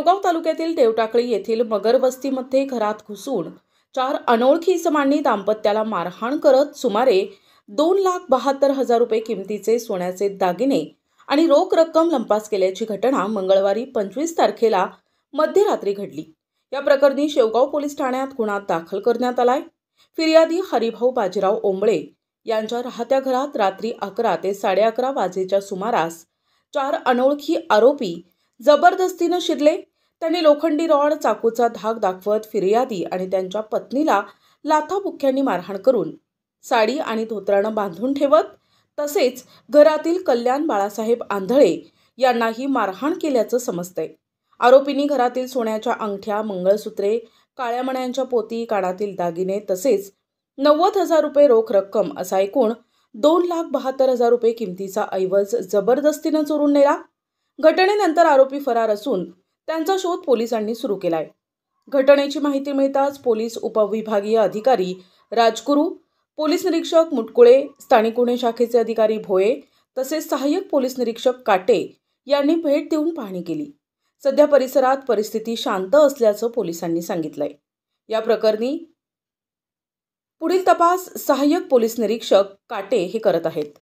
शेवगाव तालुक्यातील देवटाकळी येथील मगर वस्तीमध्ये घरात घुसून 4 अनोळखी इसमांनी दाम्पत्याला मारहाण करत सुमारे 2,72,000 रुपये किमतीचे सोन्याचे दागिने आणि रोख रक्कम लंपास केल्याची घटना मंगळवारी 25 तारखेला मध्यरात्री घडली। या प्रकरणी शेवगाव पोलीस ठाण्यात गुन्हा दाखल करण्यात आलाय। फिर्यादी हरिभाऊ बाजीराव ओंबळे यांच्या राहत्या घरात रात्री 11 ते 11:30 वाजेच्या सुमारास 4 अनोळखी आरोपी जबरदस्तीने शिरले। त्यांनी लोखंडी रॉड, चाकूचा धाक दाखवत फिर्यादी आणि त्यांच्या पत्नीला लाथाबुक्क्यांनी मारहाण करून साडी आणि धोतरानं बांधून ठेवत तसेच घरातील कल्याण बाळासाहेब आंधळे यांनाही मारहाण केल्याचं समजतंय। आरोपींनी घरातील सोन्याच्या अंगठ्या, मंगळसूत्रे, काळ्या मण्यांच्या पोती, कानातील दागिने तसेच 90,000 रुपये रोख रक्कम असा एकूण 2,72,000 रुपये किमतीचा ऐवज जबरदस्तीने चोरून नेला। घटनेनंतर आरोपी फरार असून त्यांचा शोध पोलिसांनी सुरू केलाय। घटनेची माहिती मिळताच पोलीस उपविभागीय अधिकारी राजगुरू, पोलीस निरीक्षक मुटकुळे, स्थानिक गुन्हे शाखेचे अधिकारी भोये तसेच सहाय्यक पोलीस निरीक्षक काटे यांनी भेट देऊन पाहणी केली। सध्या परिसरात परिस्थिती शांत असल्याचं पोलिसांनी सांगितलंय। या प्रकरणी पुढील तपास सहाय्यक पोलीस निरीक्षक काटे हे करत आहेत।